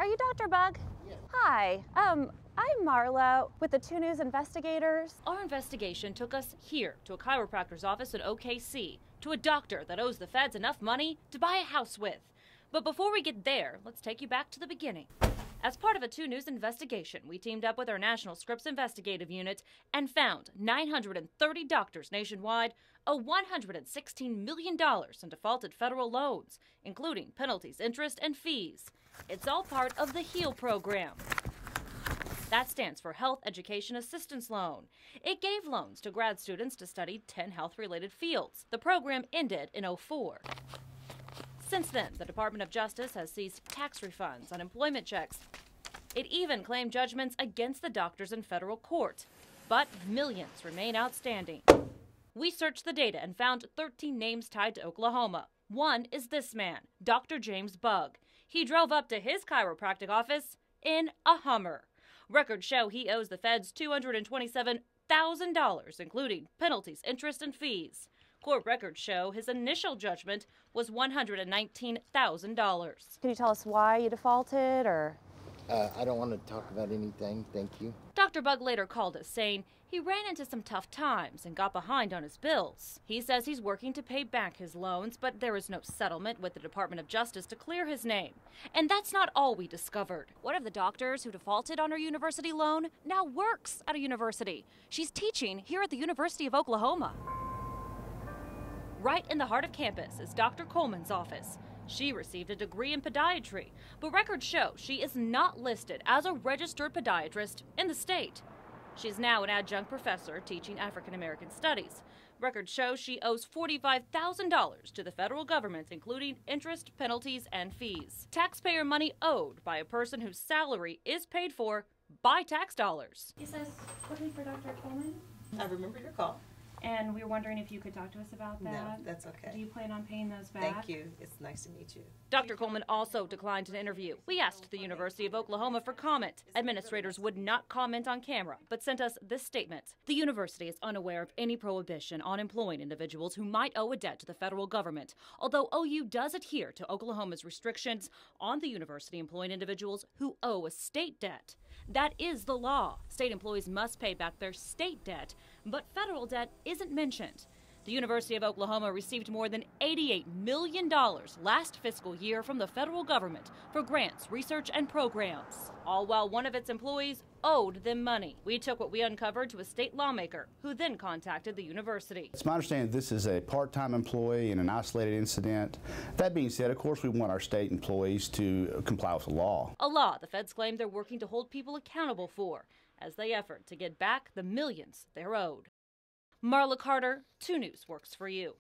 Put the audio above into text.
Are you Dr. Bug? Yes. Hi. I'm Marla with the 2 News investigators. Our investigation took us here to a chiropractor's office in OKC, to a doctor that owes the feds enough money to buy a house with. But before we get there, let's take you back to the beginning. As part of a 2 News investigation, we teamed up with our National Scripps Investigative Unit and found 930 doctors nationwide owe $116 million in defaulted federal loans, including penalties, interest, and fees. It's all part of the HEAL program. That stands for Health Education Assistance Loan. It gave loans to grad students to study 10 health-related fields. The program ended in 2004. Since then, the Department of Justice has seized tax refunds, unemployment checks. It even claimed judgments against the doctors in federal court. But millions remain outstanding. We searched the data and found 13 names tied to Oklahoma. One is this man, Dr. James Bug. He drove up to his chiropractic office in a Hummer. Records show he owes the feds $227,000, including penalties, interest, and fees. Court records show his initial judgment was $119,000. Can you tell us why you defaulted, or? I don't want to talk about anything, thank you. Dr. Bug later called us, saying he ran into some tough times and got behind on his bills. He says he's working to pay back his loans, but there is no settlement with the Department of Justice to clear his name. And that's not all we discovered. One of the doctors who defaulted on her university loan now works at a university. She's teaching here at the University of Oklahoma. Right in the heart of campus is Dr. Coleman's office. She received a degree in podiatry, but records show she is not listed as a registered podiatrist in the state. She is now an adjunct professor teaching African American studies. Records show she owes $45,000 to the federal government, including interest, penalties, and fees. Taxpayer money owed by a person whose salary is paid for by tax dollars. He says, looking for Dr. Coleman, I remember your call. and we were wondering if you could talk to us about that. No, that's okay. Do you plan on paying those back? Thank you. It's nice to meet you. Dr. Coleman also declined an interview. We asked the University of Oklahoma for comment. Administrators would not comment on camera, but sent us this statement. The university is unaware of any prohibition on employing individuals who might owe a debt to the federal government, although OU does adhere to Oklahoma's restrictions on the university employing individuals who owe a state debt. That is the law. State employees must pay back their state debt, but federal debt isn't mentioned. The University of Oklahoma received more than $88 million last fiscal year from the federal government for grants, research, and programs, all while one of its employees owed them money. We took what we uncovered to a state lawmaker, who then contacted the university. It's my understanding this is a part-time employee in an isolated incident. That being said, of course, we want our state employees to comply with the law. A law the feds claim they're working to hold people accountable for as they effort to get back the millions they're owed. Marla Carter, 2 News works for you.